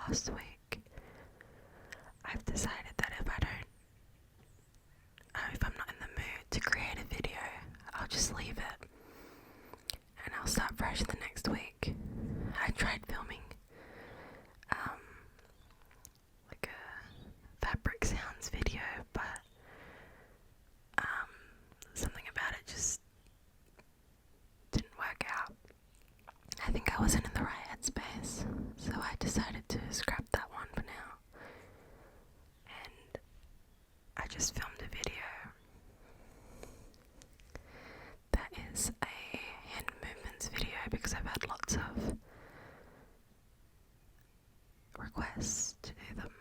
last week, I've decided that if I'm not in the mood to create a video, I'll just leave it and I'll start fresh the next week. I tried filming like a fabric sounds video, but something about it just didn't work out. I think I wasn't in the right headspace, so I decided to scrap that one for now. And I just filmed a video that is a hand movements video because I've had lots of requests to do them.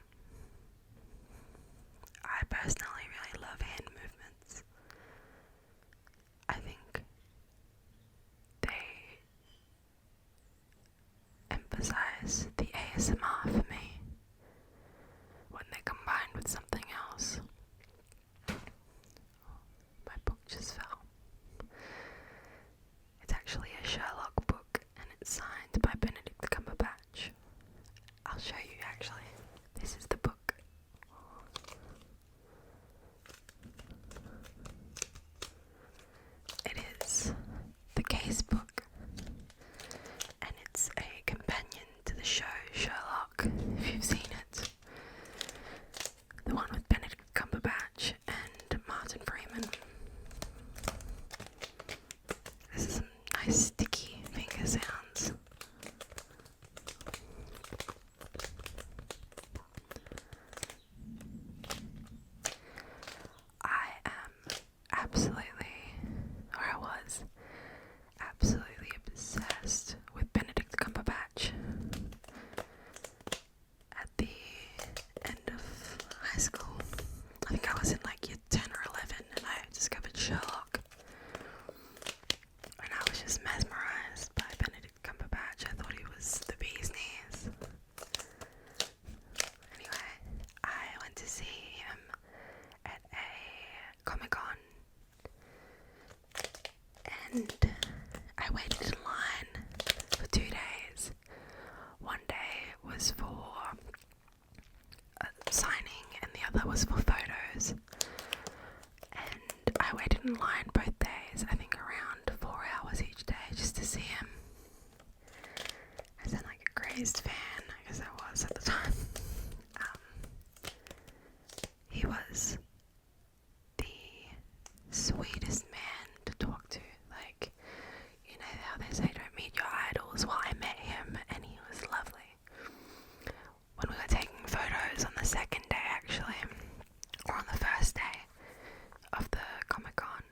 I personally really love hand movements. I think they emphasize the ASMR for me when they're combined with something else. My book just fell. It's actually a Sherlock book and it's signed by Benedict Cumberbatch. I'll show you actually. This is the book. It is the case book, and it's a companion to the show Sherlock, if you've seen it. The one with Benedict Cumberbatch and Martin Freeman. This is some nice sticky finger sounds. I was absolutely obsessed with Benedict Cumberbatch at the end of high school. I think I was in like year 10 or 11 and I discovered Sherlock. And I was just mesmerized by Benedict Cumberbatch. I thought he was the bee's knees. Anyway, I went to see him at a Comic-Con. And I waited in line for 2 days. One day was for signing and the other was for photos. And I waited in line both days, I think around 4 hours each day, just to see him. I sound like a crazed fan, I guess I was at the time. He was the sweetest man to talk to. Like, you know how they say don't meet your idols? Well, I met him and he was lovely. When we were taking photos on the second day actually, or on the first day of the Comic-Con,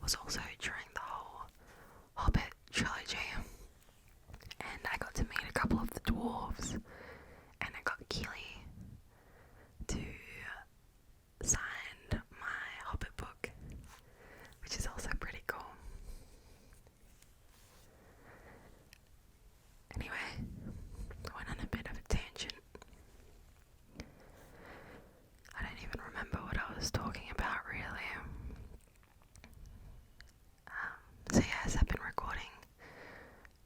was also during the whole Hobbit trilogy, and I got to meet a couple of the dwarves, and I got Keely to sign my Hobbit book, which is also pretty cool. Anyway, I went on a bit of a tangent. I don't even remember what I was talking about really. So yes, I've been recording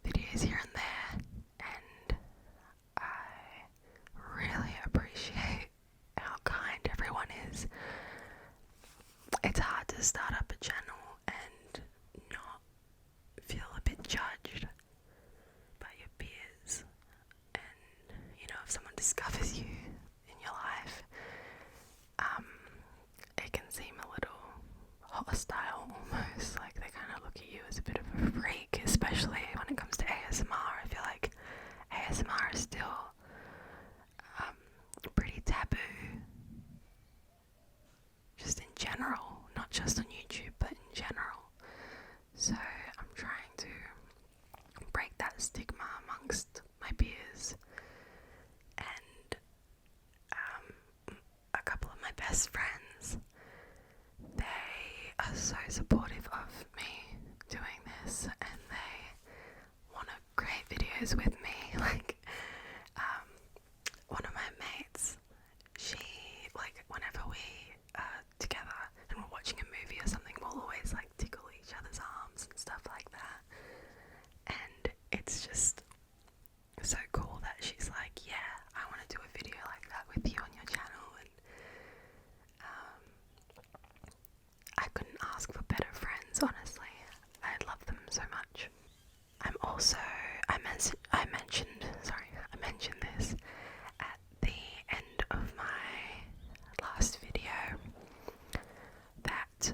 videos here and there, and I really appreciate how kind everyone is. It's hard to start up a channel and not feel a bit judged by your peers, and if someone discovers you in your life, it can seem a little hostile almost, like they kind of look at you as a bit of a freak, especially when it comes to ASMR. I feel like ASMR is still pretty taboo, just in general, not just on YouTube, but in general. So I'm trying to break that stigma amongst my peers, and a couple of my best friends, they are so supportive of me doing this, and they want to create videos with me. Like, one of my mates, she, like, whenever we are together and we're watching a movie or something, we'll always, like, tickle each other's arms and stuff like that. And it's just so cool that she's like, yeah, I want to do a video like that with you on your channel. And I couldn't ask for better friends, honestly. I love them so much. I'm also, I mentioned this at the end of my last video, that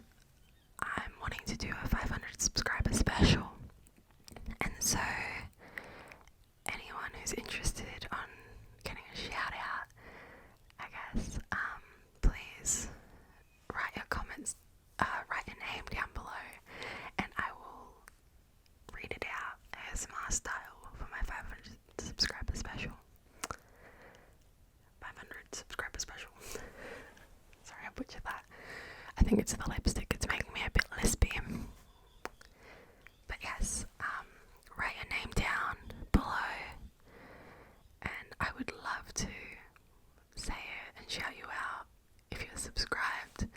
I'm wanting to do a 500 subscriber special, and so anyone who's interested on getting a shout out, I guess, please write your comments, write your name down below, and I will read it out ASMR style for my 500 subscriber special. 500 subscriber special. Sorry, I butchered that. I think it's the lipstick, it's making me a bit lispy. But yes, write your name down below, and I would love to say it and shout you out if you're subscribed,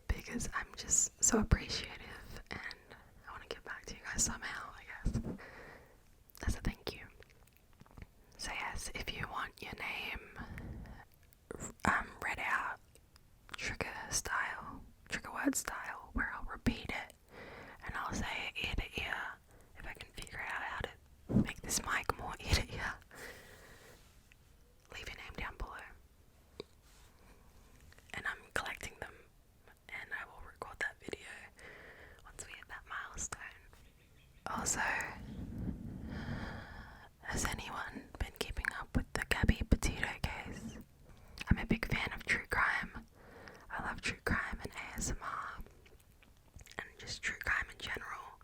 because I'm just so appreciative, and I want to get back to you guys somehow, I guess, as a thank you. So yes, if you want your name read out trigger word style, where I'll repeat it and I'll say it ear to ear, if I can figure out how to make this mic more ear to ear, leave your name down below, and I'm collecting them, and I will record that video once we hit that milestone. Also, has anyone been keeping up with the Gabby Petito case? I'm a big fan of true crime. I love true crime and ASMR, and just true crime in general.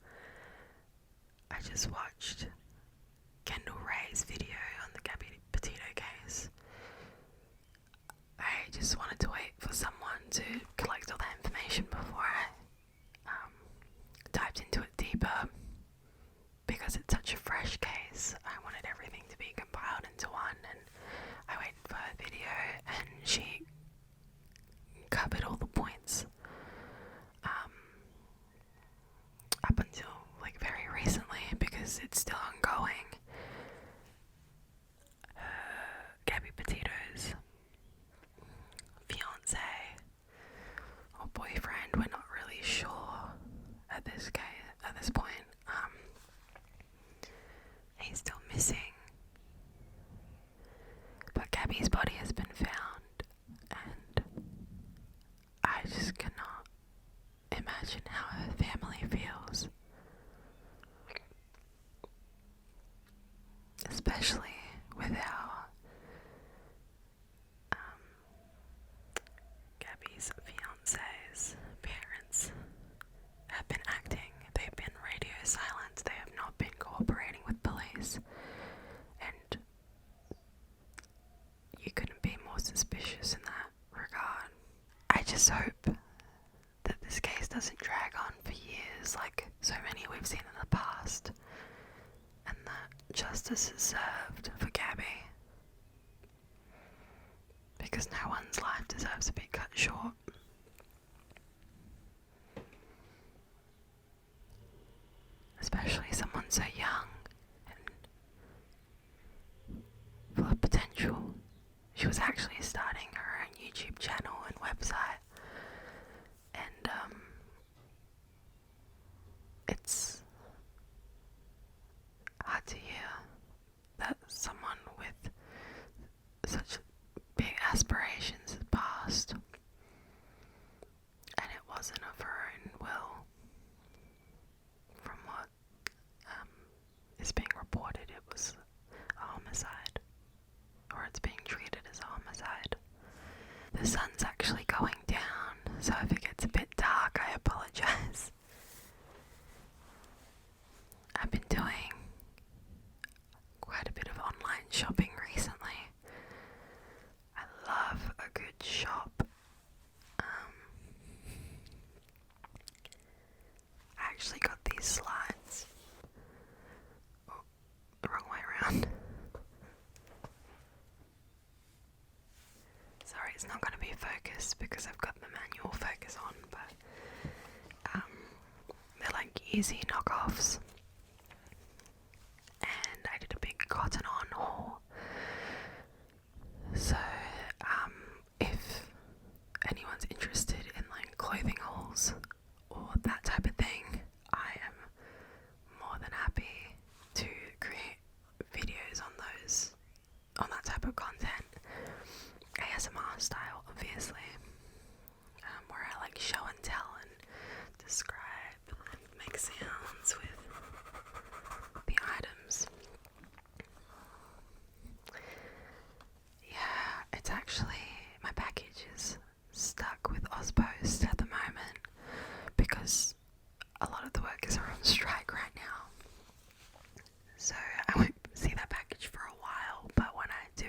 I just watched Kendall Ray's video on the Gabby Petito case. I just wanted to wait for someone to collect all that information before I dived into it deeper, because it's such a fresh case. I wanted everything to be compiled into one, and I waited for her video, and she covered all the points up until like very recently, because it's still ongoing. Gabby Petito's fiance just like so many we've seen in the past, and that justice is served for Gabby. Because no one's life deserves to be cut short. Especially someone so young and full of potential. She was actually starting her own YouTube channel and website, and it's hard to hear that someone with such big aspirations has passed, and it wasn't of her own will. From what is being reported, it was a homicide, or it's being treated as a homicide. The sun's actually going down, so if it gets a bit dark, I apologize. I've been doing quite a bit of online shopping recently. I love a good shop. I actually got these slides. Oh, the wrong way around. Sorry, it's not going to be focused because I've got the manual focus on, but they're like easy knockoffs. And I did a big Cotton On haul. So, if anyone's interested in like clothing hauls or that type of thing, I am more than happy to create videos on that type of content. ASMR style, obviously, where I like show and tell and describe and make sounds with the items. Yeah, it's actually, my package is stuck with Ozpost at the moment because a lot of the workers are on strike right now. So I won't see that package for a while, but when I do,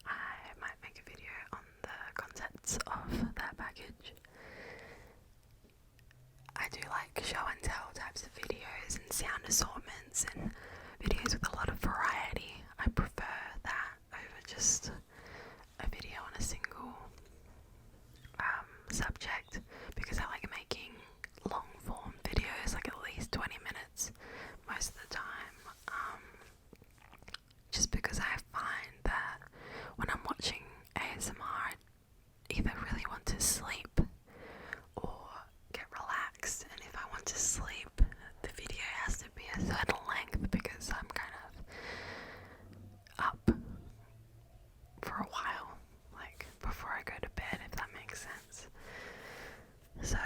I might make a video on the contents of that package. I do like show and tell types of videos and sound assortments and videos with a lot of variety. I prefer that over just a video on a single subject, because I like making long form videos, like at least 20 minutes most of the time. Just because I find that when I'm watching ASMR, I either really want to sleep or get relaxed, and if I want to sleep, the video has to be a certain length because I'm kind of up for a while, like before I go to bed, if that makes sense. So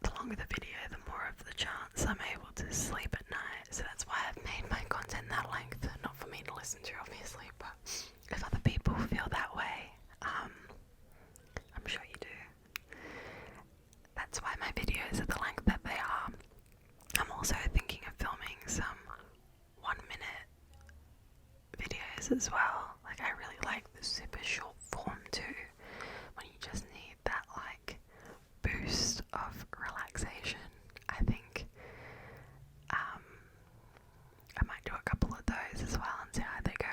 the longer the video, the more of the chance I'm able to sleep at night. So that's why I've made my content that length, not for me to listen to obviously, but if other people feel that way, I'm sure you do. That's why my videos are the length that they are. I'm also thinking of filming some 1 minute videos as well. Like, I really like the super short form too, when you just need that like boost of relaxation. I think I might do a couple of those as well and see how they go.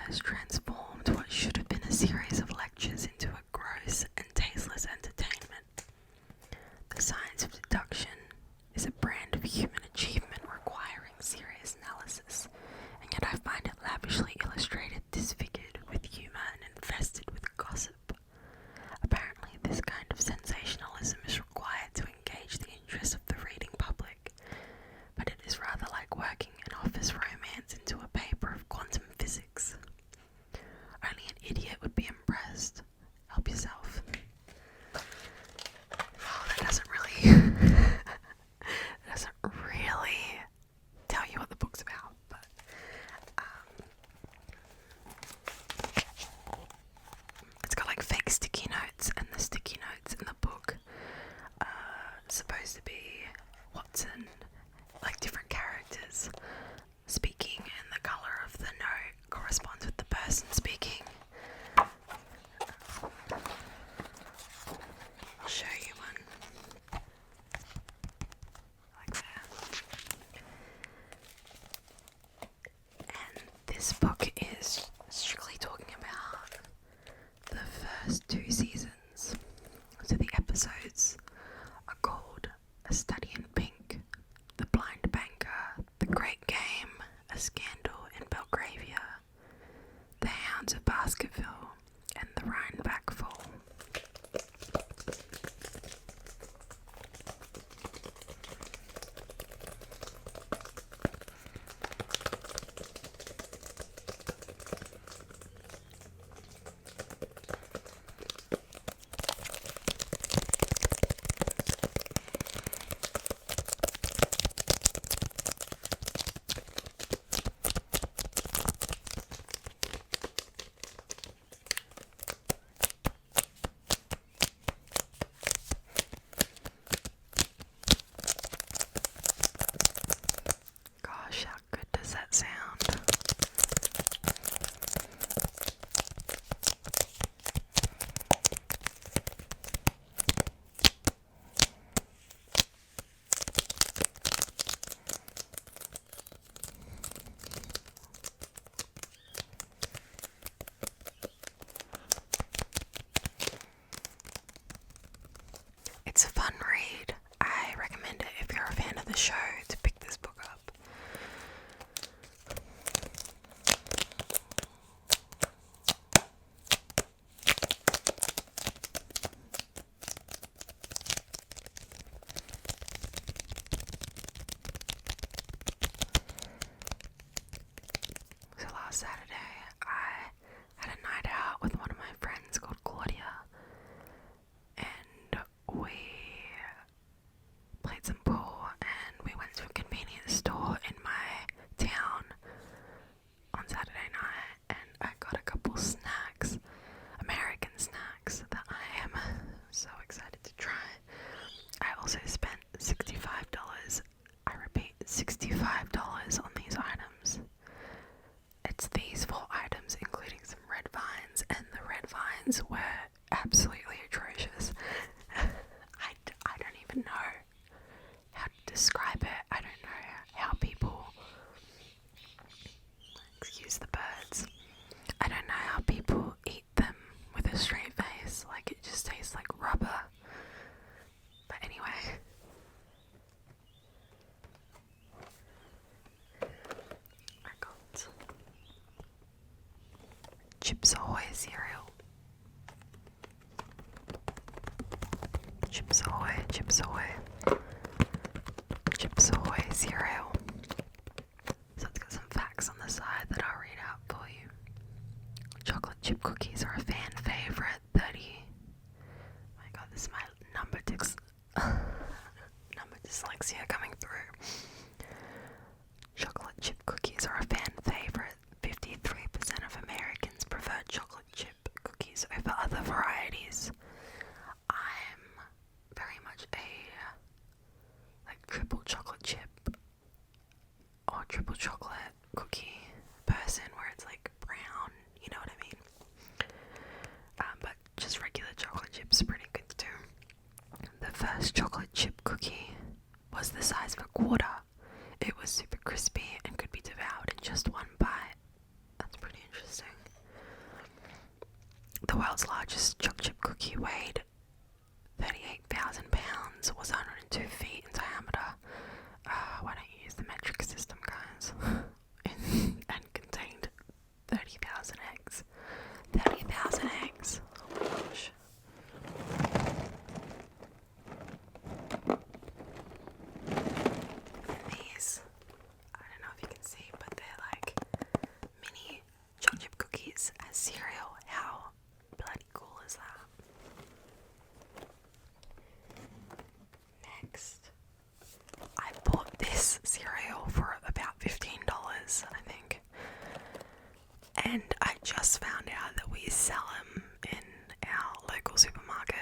has transformed what should have been a series of lectures into a gross and tasteless entertainment. The science of deduction is a brand of human achievement requiring serious analysis, and yet I find it lavishly illustrated, disfigured with humour, and infested with gossip. Apparently, this kind of sensationalism is required to engage the interest of the reading public, but it is rather like working an office romance into a paper of quantum physics. Only an idiot would be impressed. Help yourself. Oh, that doesn't really tell you what the book's about, but it's got like fake sticky notes, and the sticky notes in the book are supposed to be Watson, like different characters speaking, and the colour of the note corresponds with the person speaking. I'll show you one. Like that. And this book is strictly talking about the first 2 seasons. So the episodes are called A Study in Pink, The Blind Banker, The Great Game, A Scandal in Belgravia, The Hounds of Baskerville, and The Rhineback Fall. Gosh, how good does that sound? It's a fun read. I recommend it if you're a fan of the show to pick this book up. So last Saturday, I had a night out with one of my friends called Claudia, and we played some pool, and we went to a convenience store in my town on Saturday night, and I got a couple snacks, American snacks, that I am so excited to try. I also spent $65, I repeat, $65 on these items. It's these 4 items, including some red vines, and the red vines were absolutely atrocious. I don't even know how to describe it. I don't know how people, excuse the birds, I don't know how people eat them with a straight face. Like, it just tastes like rubber. But anyway, I got Chips Ahoy cereal. Chips Ahoy, Chips Ahoy, Chips Ahoy cereal. So it's got some facts on the side that I'll read out for you. Chocolate chip cookies are a fan favourite. 30. Oh my god, this is my number dyslexia coming through. Chocolate chip cookies are a fan favourite. 53% of Americans prefer chocolate chip cookies over other varieties. I'm very much a triple chocolate chip or triple chocolate cookie person, where it's like brown, you know what I mean? But just regular chocolate chips are pretty good too. The first chocolate chip cookie was the size of a quarter. It was super crispy and could be devoured in just one bite. That's pretty interesting. world's largest chocolate chip cookie weighed 38,000 pounds, was 102 feet in diameter. Why don't you use the metric system, guys? And contained 30,000 eggs. 30,000 eggs. Oh my gosh. And these, I don't know if you can see, but they're like mini chocolate chip cookies as cereal. How bloody cool is that? Next, I bought this cereal for about $15, I think. And I just found out that we sell them in our local supermarket,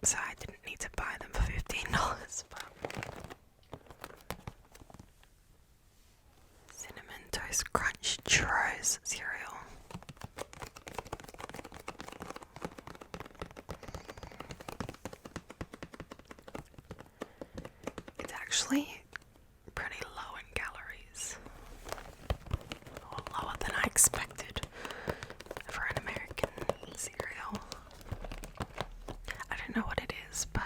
so I didn't need to buy them for $15. But Cinnamon Toast Crunch Churros cereal. It's actually pretty low in calories, or lower than I expected for an American cereal. I don't know what it is, but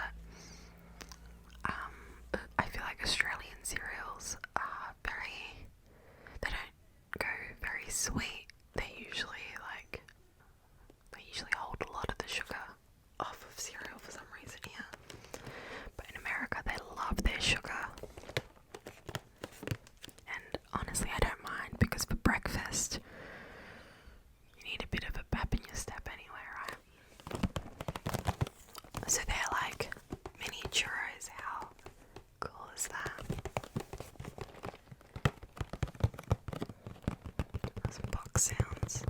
I feel like Australian cereals are they don't go very sweet. They usually hold a lot of the sugar off of cereal for some reason here. But in America, they love their sugar. And honestly, I don't mind, because for breakfast, you need a bit of a pep in your step anyway, right? So they're like mini churros. How cool is that? Those box sounds.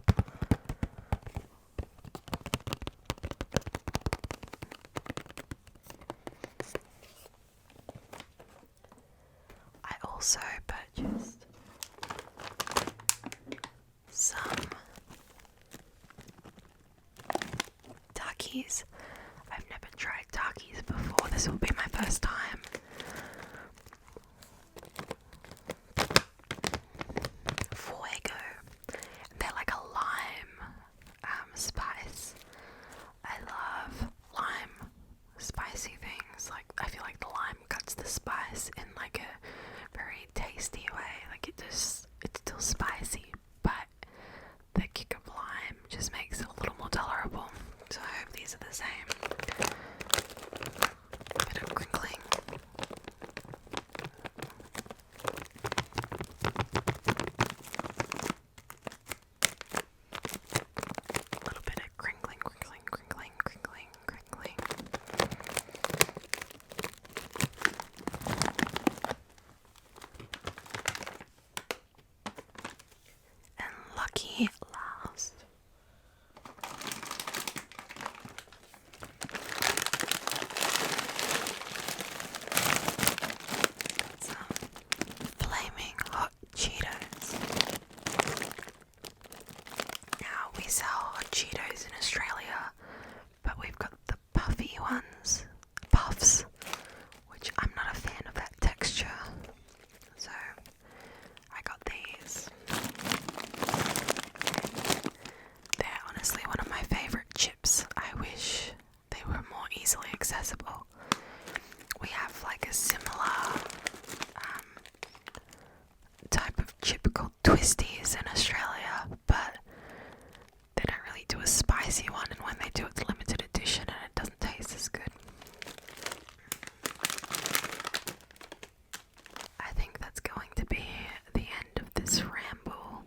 I also purchased some Takis. I've never tried Takis before. This will be my first time. Fuego. They're like a lime spice. I love lime spicy things. Like, I feel like the lime cuts the spice in like a very tasty way. Like, it's still spicy, but the kick of lime just makes it a little more tolerable. So I hope these are the same. Bit of crinkling. A little bit of crinkling, crinkling, crinkling, crinkling, crinkling. And lucky last. Some flaming hot Cheetos. Now, we sell hot Cheetos in Australia, but we've got the puffy ones, puffs, which I'm not a fan of that texture. So I got these. They're honestly one of my favorite chips. I wish they were more easily accessible. We have like a similar type of chip called Twisties in Australia, but they don't really do a spicy one, and when they do, it's limited edition and it doesn't taste as good. I think that's going to be the end of this ramble.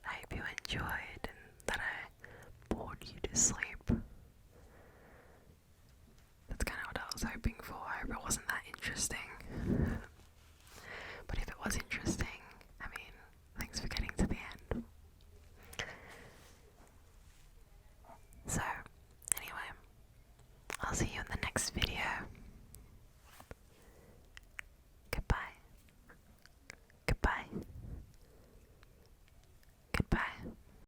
I hope you enjoyed and that I bored you to sleep. That's kind of what I was hoping for. I hope it wasn't that interesting. But if it was interesting, I mean, thanks for getting to the end. So, anyway, I'll see you in the next video.